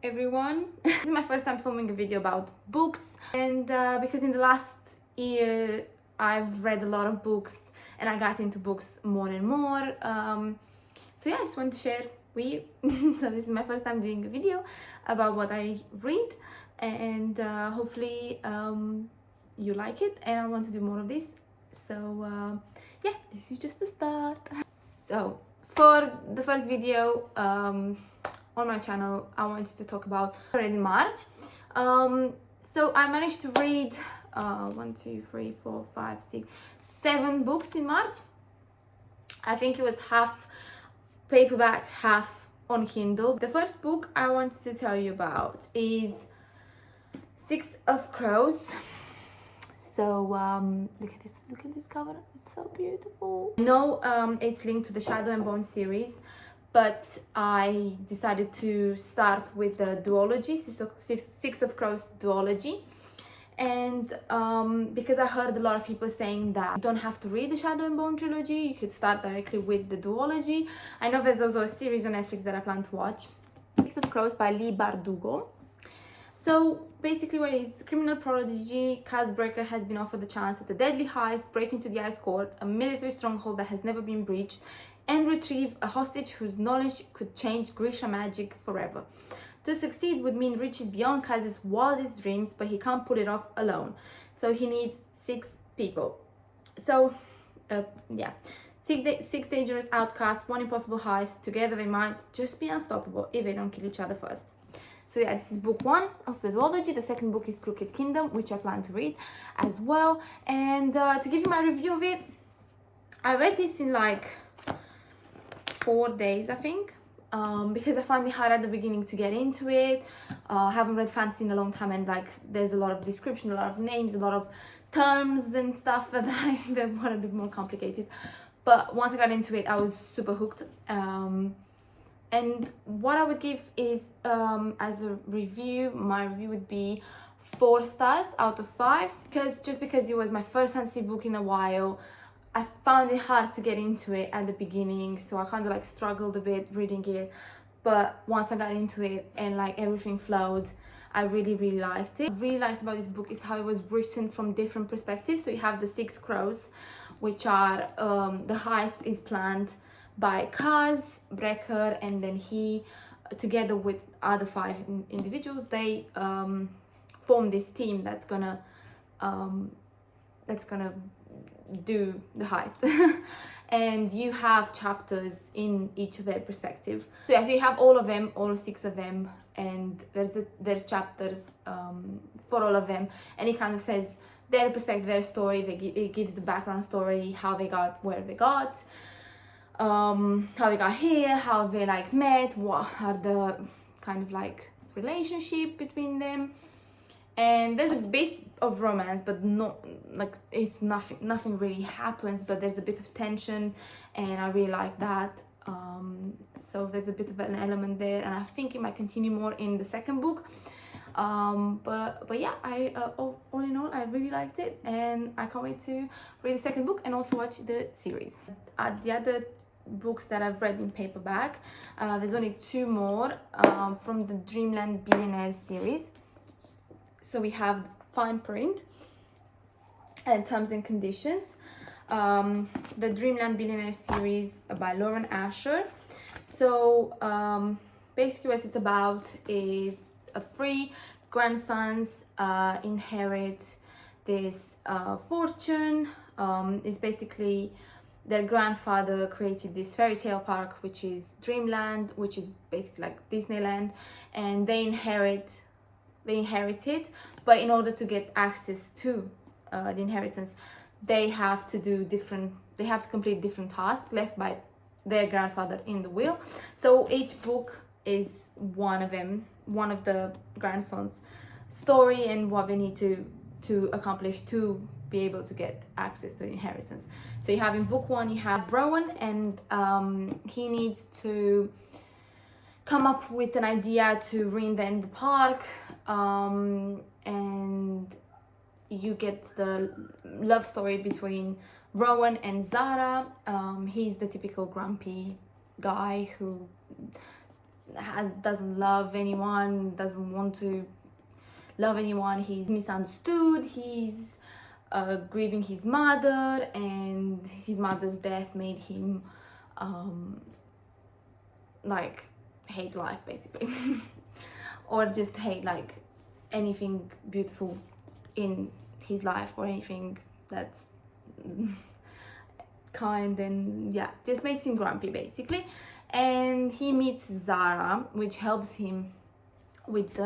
everyone. This is my first time filming a video about books, and because in the last year I've read a lot of books and I got into books more and more, so yeah, I just want to share with you. So this is my first time doing a video about what I read, and hopefully you like it, and I want to do more of this. So yeah, this is just the start. So for the first video on my channel, I wanted to talk about already March. So I managed to read 1, 2, 3, 4, 5, 6, 7 books in March. I think it was half paperback, half on Kindle. The first book I wanted to tell you about is Six of Crows. So look at this cover, it's so beautiful. No, it's linked to the Shadow and Bone series, but I decided to start with the duology, Six of Crows duology. And because I heard a lot of people saying that you don't have to read the Shadow and Bone trilogy, you could start directly with the duology. I know there's also a series on Netflix that I plan to watch, Six of Crows by Leigh Bardugo. So basically what it is, criminal prodigy Cas Breaker has been offered the chance at a deadly heist, break into the Ice Court, a military stronghold that has never been breached, and retrieve a hostage whose knowledge could change Grisha magic forever. To succeed would mean riches beyond Cas's wildest dreams, but he can't pull it off alone. So he needs 6 people. So yeah, 6 dangerous outcasts, 1 impossible heist. Together they might just be unstoppable if they don't kill each other first. So yeah, this is book 1 of the duology. The second book is Crooked Kingdom, which I plan to read as well. And to give you my review of it, I read this in like 4 days, I think, because I found it hard at the beginning to get into it. I haven't read fantasy in a long time, and like there's a lot of description, a lot of names, a lot of terms and stuff that were a bit more complicated. But once I got into it, I was super hooked. And what I would give is, as a review, my review would be 4 stars out of 5, because it was my first fantasy book in a while. I found it hard to get into it at the beginning, so I kind of like struggled a bit reading it. But once I got into it and like everything flowed, I really liked it. What I really liked about this book is how it was written from different perspectives. So you have the 6 crows, which are the heist is planned by Cas Breaker, and then he, together with other 5 individuals, they form this team that's gonna do the heist. And you have chapters in each of their perspective. So yeah, so you have all of them, all 6 of them, and there's chapters for all of them, and it kind of says their perspective, their story. It gives the background story, how they got where they got, how they got here, how they like met, what are the kind of like relationship between them. And there's a bit of romance, but not like it's nothing really happens, but there's a bit of tension, and I really like that. So there's a bit of an element there, and I think it might continue more in the second book. But yeah, I all in all, I really liked it, and I can't wait to read the second book and also watch the series. The other books that I've read in paperback, there's only 2 more from the Dreamland Billionaires series. So we have fine print and terms and conditions. The Dreamland Billionaires series by Lauren Asher. So basically what it's about is 3 grandsons inherit this fortune. It's basically their grandfather created this fairy tale park, which is Dreamland, which is basically like Disneyland, and they inherit it, but in order to get access to the inheritance, they have to complete different tasks left by their grandfather in the will. So each book is one of the grandsons' story and what they need to accomplish to be able to get access to the inheritance. So you have in book 1, you have Rowan, and he needs to come up with an idea to reinvent the park, and you get the love story between Rowan and Zara. He's the typical grumpy guy who doesn't love anyone, doesn't want to love anyone. He's misunderstood. He's grieving his mother, and his mother's death made him like hate life basically, or just hate like anything beautiful in his life, or anything that's kind, and yeah, just makes him grumpy basically. And he meets Zara, which helps him with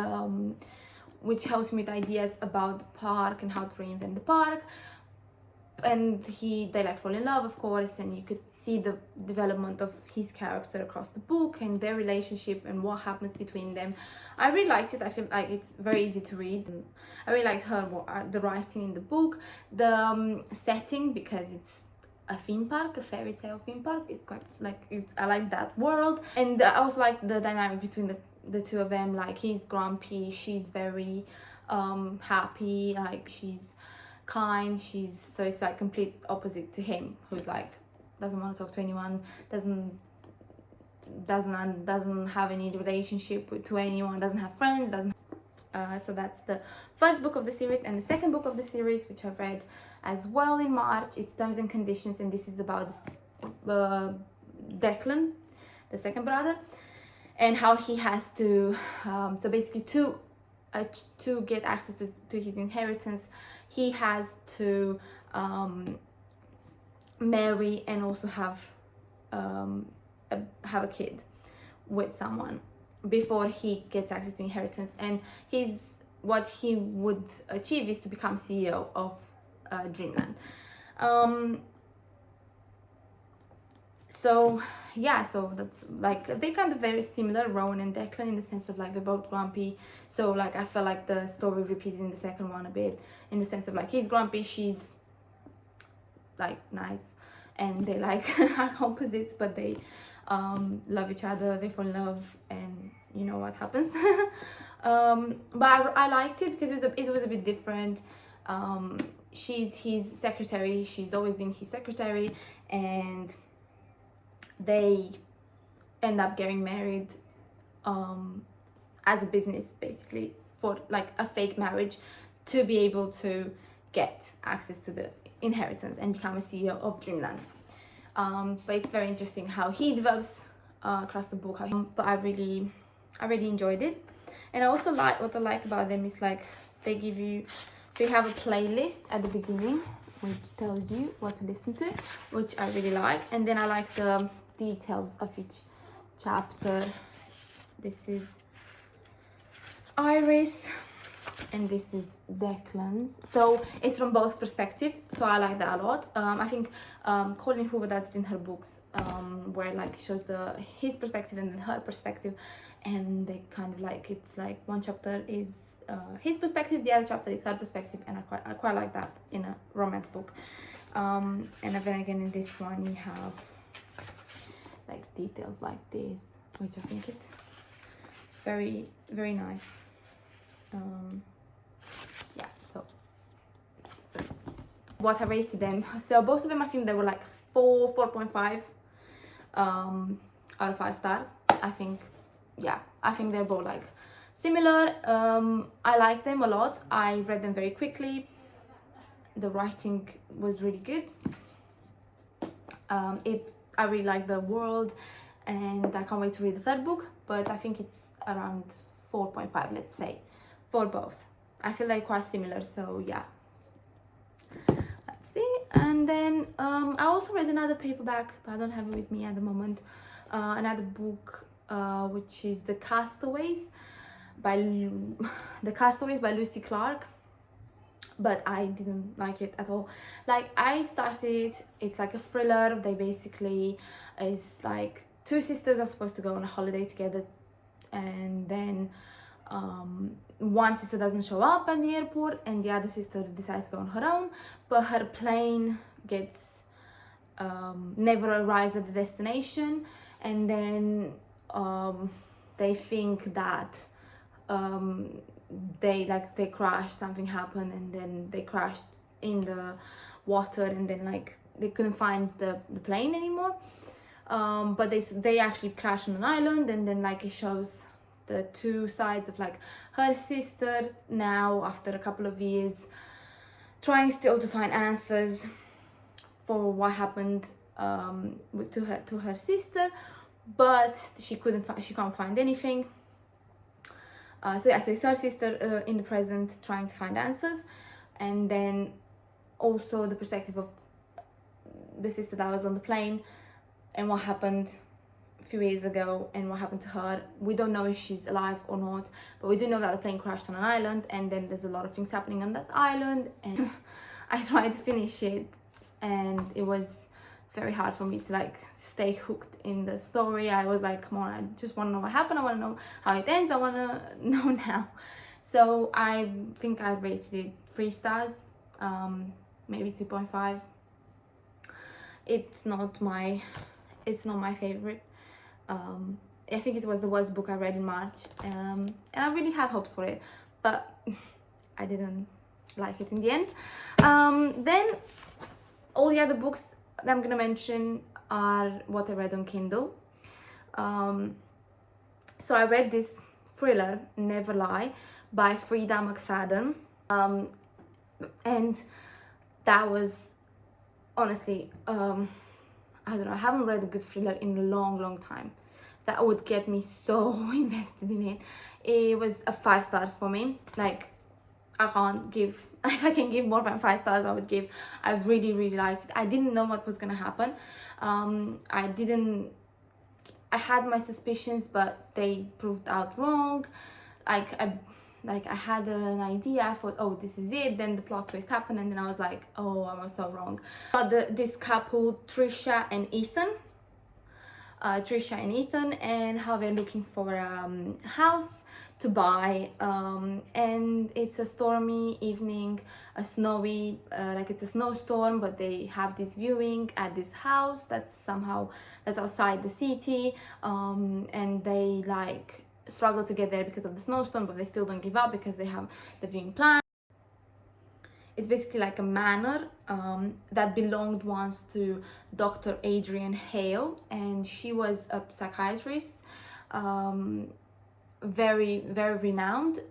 ideas about the park and how to reinvent the park. And they like fall in love, of course, and you could see the development of his character across the book and their relationship and what happens between them. I really liked it. I feel like it's very easy to read. I really liked the writing in the book, the setting, because it's a theme park, a fairy tale theme park. It's quite like, I like that world. And I also like the dynamic between the two of them. Like, he's grumpy, she's very happy, like she's kind, so it's like complete opposite to him, who's like doesn't want to talk to anyone, doesn't have any relationship to anyone, doesn't have friends, so that's the first book of the series. And the second book of the series, which I read as well in March, it's Terms and Conditions, and this is about Declan, the second brother, and how he has to so basically to get access to his inheritance, he has to marry and also have a kid with someone before he gets access to inheritance. And what he would achieve is to become CEO of Dreamland. So yeah, so that's like, they kind of very similar, Rowan and Declan, in the sense of like they're both grumpy. So like I felt like the story repeated in the second one a bit, in the sense of like he's grumpy, she's like nice, and they like are opposites, but they love each other, they fall in love, and you know what happens. But I liked it because it was a bit different. She's his secretary, she's always been his secretary, and they end up getting married as a business, basically, for like a fake marriage, to be able to get access to the inheritance and become a CEO of Dreamland. But it's very interesting how he develops across the book. But I really enjoyed it. And I also like, what I like about them is like they give you, so you have a playlist at the beginning which tells you what to listen to, which I really like. And then I like the details of each chapter. This is Iris and this is Declan's, so it's from both perspectives, so I like that a lot. I think Colleen Hoover does it in her books, where like shows his perspective and then her perspective, and they kind of like, it's like one chapter is his perspective, the other chapter is her perspective, and I quite like that in a romance book. And then again in this one you have like details like this, which I think it's very, very nice. Yeah, so what I rated them, so both of them, I think they were like 4.5 out of 5 stars. I think, yeah, I think they're both like similar. I like them a lot. I read them very quickly. The writing was really good. I really like the world, and I can't wait to read the third book, but I think it's around 4.5, let's say, for both. I feel like quite similar, so yeah. Let's see. And then I also read another paperback, but I don't have it with me at the moment. Another book, which is The Castaways by Lucy Clarke, but I didn't like it at all. Like, I started, it's like a thriller. They basically, it's like two sisters are supposed to go on a holiday together, and then one sister doesn't show up at the airport and the other sister decides to go on her own, but her plane gets never arrives at the destination, and then they think that they crashed, something happened, and then they crashed in the water, and then like they couldn't find the plane anymore. but they actually crash on an island, and then like it shows the two sides of like her sister now after a couple of years trying still to find answers for what happened to her sister, but she can't find anything. So yeah, so it's her sister in the present trying to find answers, and then also the perspective of the sister that was on the plane and what happened a few years ago and what happened to her. We don't know if she's alive or not, but we do know that the plane crashed on an island, and then there's a lot of things happening on that island, and I tried to finish it and it was very hard for me to like stay hooked in the story. I was like, come on, I just want to know what happened, I want to know how it ends, I want to know now. So I think I rated it 3 stars, maybe 2.5. It's not my favorite. I think it was the worst book I read in March, and I really had hopes for it, but I didn't like it in the end. Then all the other books that I'm gonna mention are what I read on Kindle. So I read this thriller, Never Lie, by Freida McFadden, and that was honestly, I don't know, I haven't read a good thriller in a long time that would get me so invested in it. It was a 5 stars for me. Like, I can't give, if I can give more than 5 stars, I would give. I really liked it. I didn't know what was gonna happen. I had my suspicions, but they proved out wrong. I had an idea. I thought, oh, this is it. Then the plot twist happened, and then I was like, oh, I was so wrong. But this couple, Trisha and Ethan, and how they're looking for a house to buy, and it's a stormy evening, a snowy, like it's a snowstorm, but they have this viewing at this house that's outside the city, and they like struggle to get there because of the snowstorm, but they still don't give up because they have the viewing plan. It's basically like a manor that belonged once to Dr. Adrian Hale, and she was a psychiatrist, very renowned,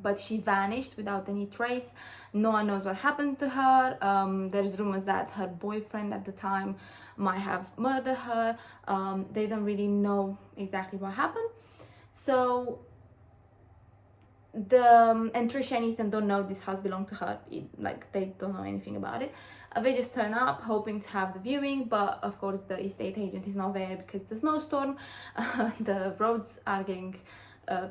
but she vanished without any trace. No one knows what happened to her. There's rumors that her boyfriend at the time might have murdered her. They don't really know exactly what happened. So and Trisha and Ethan don't know this house belonged to her. Like, they don't know anything about it. They just turn up hoping to have the viewing, but of course the estate agent is not there because it's a snowstorm. The roads are getting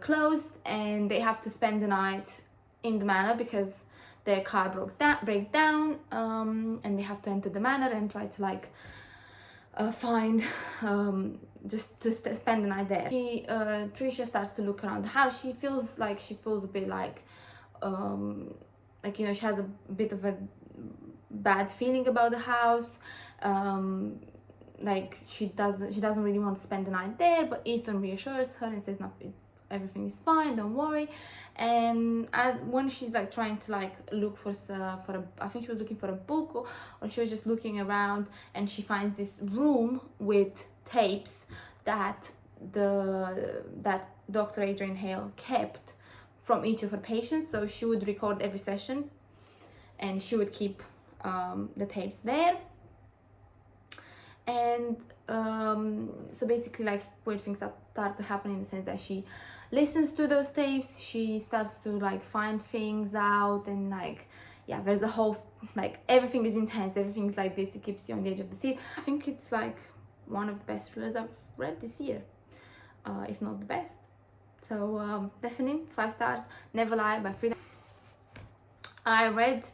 closed, and they have to spend the night in the manor because their car breaks down, and they have to enter the manor and try to like find just to spend the night there. Trisha starts to look around the house. She feels a bit like you know, she has a bit of a bad feeling about the house. Like she doesn't really want to spend the night there, but Ethan reassures her and says nothing, everything is fine, don't worry. And when she's like trying to like look for I think she was looking for a book, or she was just looking around, and she finds this room with tapes that Dr. Adrian Hale kept from each of her patients. So she would record every session, and she would keep the tapes there. And so basically, like, weird things that start to happen in the sense that she listens to those tapes, she starts to like find things out, and like, yeah, there's a whole, like, everything is intense, everything's like this, it keeps you on the edge of the seat. I think it's like one of the best thrillers I've read this year, if not the best. So definitely 5 stars. Never Lie by Freida. I read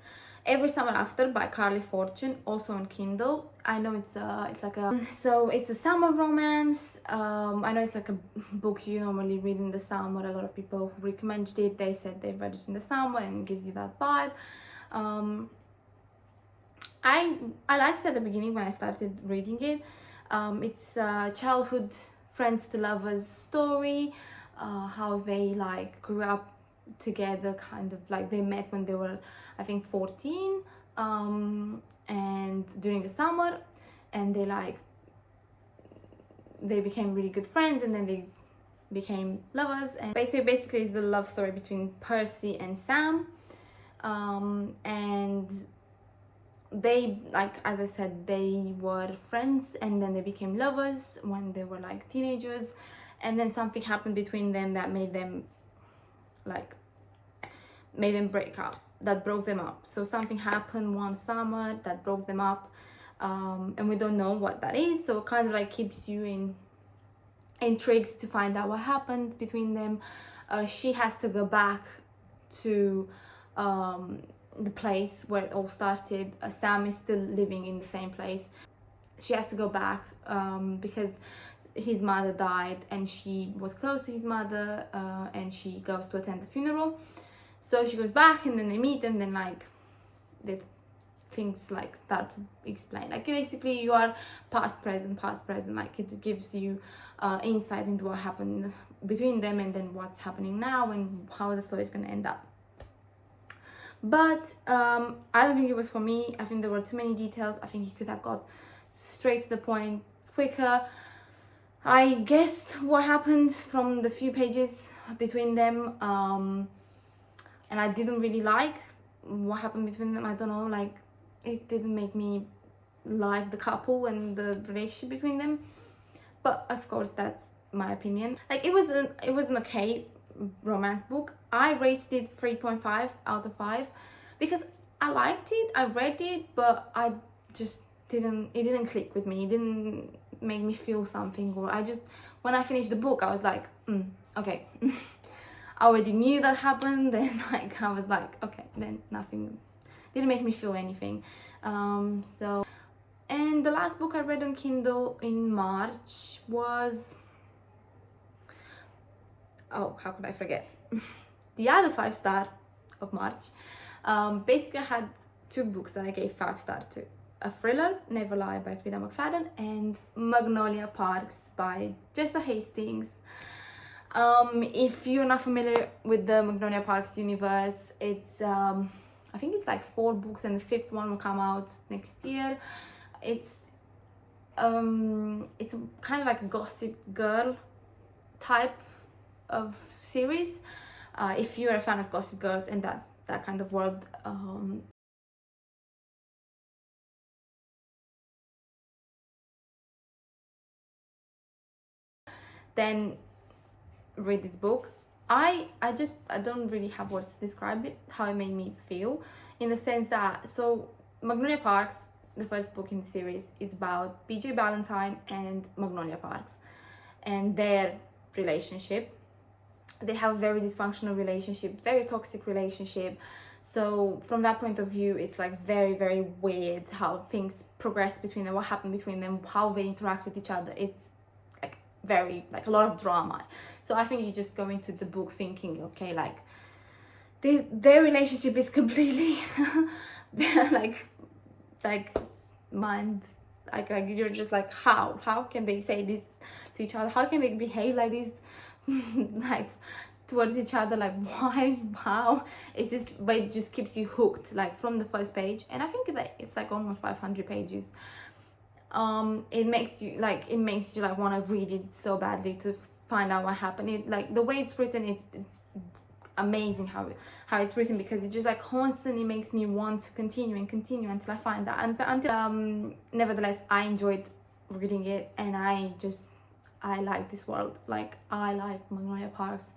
Every Summer After by Carley Fortune, also on Kindle. I know it's like a summer romance. I know it's like a book you normally read in the summer. A lot of people who recommended it, they said they read it in the summer and it gives you that vibe. I liked it at the beginning when I started reading it. It's a childhood friends to lovers story, how they like grew up together, kind of like they met when they were, I think, 14, and during the summer, and they like they became really good friends, and then they became lovers. And basically it's the love story between Percy and Sam. And they, like, as I said, they were friends and then they became lovers when they were like teenagers, and then something happened between them that made them break up, that broke them up. So something happened one summer that broke them up, and we don't know what that is, so it kind of like keeps you intrigued to find out what happened between them. She has to go back to the place where it all started. Sam is still living in the same place. She has to go back because his mother died and she was close to his mother, and she goes to attend the funeral. So she goes back and then they meet, and then like the things like start to explain. Like basically you are past, present, like it gives you insight into what happened between them and then what's happening now and how the story is going to end up. But I don't think it was for me. I think there were too many details. I think he could have got straight to the point quicker. I guessed what happened from the few pages between them, and I didn't really like what happened between them. I don't know, like it didn't make me like the couple and the relationship between them, but of course that's my opinion. Like it was an okay romance book. I rated it 3.5 out of 5 because I liked it, I read it, but I just it didn't click with me. It didn't make me feel something, or I just, when I finished the book I was like, okay. I already knew that happened, and like I was like, okay, then nothing, didn't make me feel anything. So, and the last book I read on Kindle in March was, oh, how could I forget? The other 5-star of March. Basically I had 2 books that I gave 5 stars to. A thriller, Never Lie by Freida McFadden, and Magnolia Parks by Jessa Hastings. If you're not familiar with the Magnolia Parks universe, it's I think it's like 4 books and the 5th one will come out next year. It's kind of like a Gossip Girl type of series. If you're a fan of Gossip Girls and that kind of world, then read this book. I don't really have words to describe it, how it made me feel, in the sense that, so Magnolia Parks, the first book in the series, is about BJ Ballantyne and Magnolia Parks and their relationship. They have a very dysfunctional relationship, very toxic relationship. So from that point of view, it's like very, very weird how things progress between them, what happened between them, how they interact with each other. It's like very, like a lot of drama. So I think you just go into the book thinking, okay, like their relationship is completely like mind, like you're just like, how can they say this to each other? How can they behave like this like towards each other? Like why, how? It's just, but it just keeps you hooked, like from the first page. And I think that it's like almost 500 pages. It makes you like want to read it so badly to find out what happened. It, like the way it's written, it's amazing how it's written, because it just like constantly makes me want to continue until I find that. And until nevertheless, I enjoyed reading it, and I like this world. Like I like Magnolia Parks,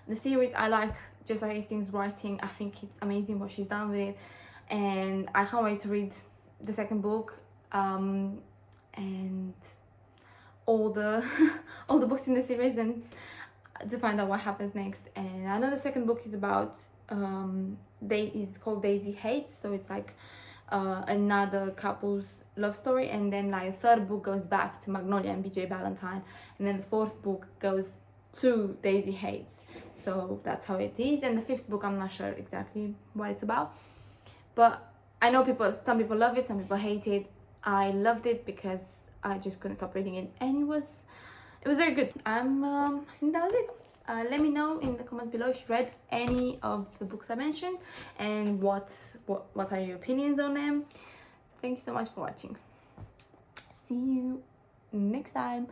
the series. I like Jessa Hastings' writing. I think it's amazing what she's done with it, and I can't wait to read the second book, and all the all the books in the series, and to find out what happens next. And I know the second book is about it's called Daisy Hates, so it's like another couple's love story. And then like the third book goes back to Magnolia and BJ Ballantyne, and then the fourth book goes to Daisy Hates. So that's how it is. And the fifth book, I'm not sure exactly what it's about, but I know some people love it, some people hate it. I loved it because I just couldn't stop reading it, and it was very good. I think that was it. Let me know in the comments below if you read any of the books I mentioned, and what are your opinions on them. Thank you so much for watching. See you next time.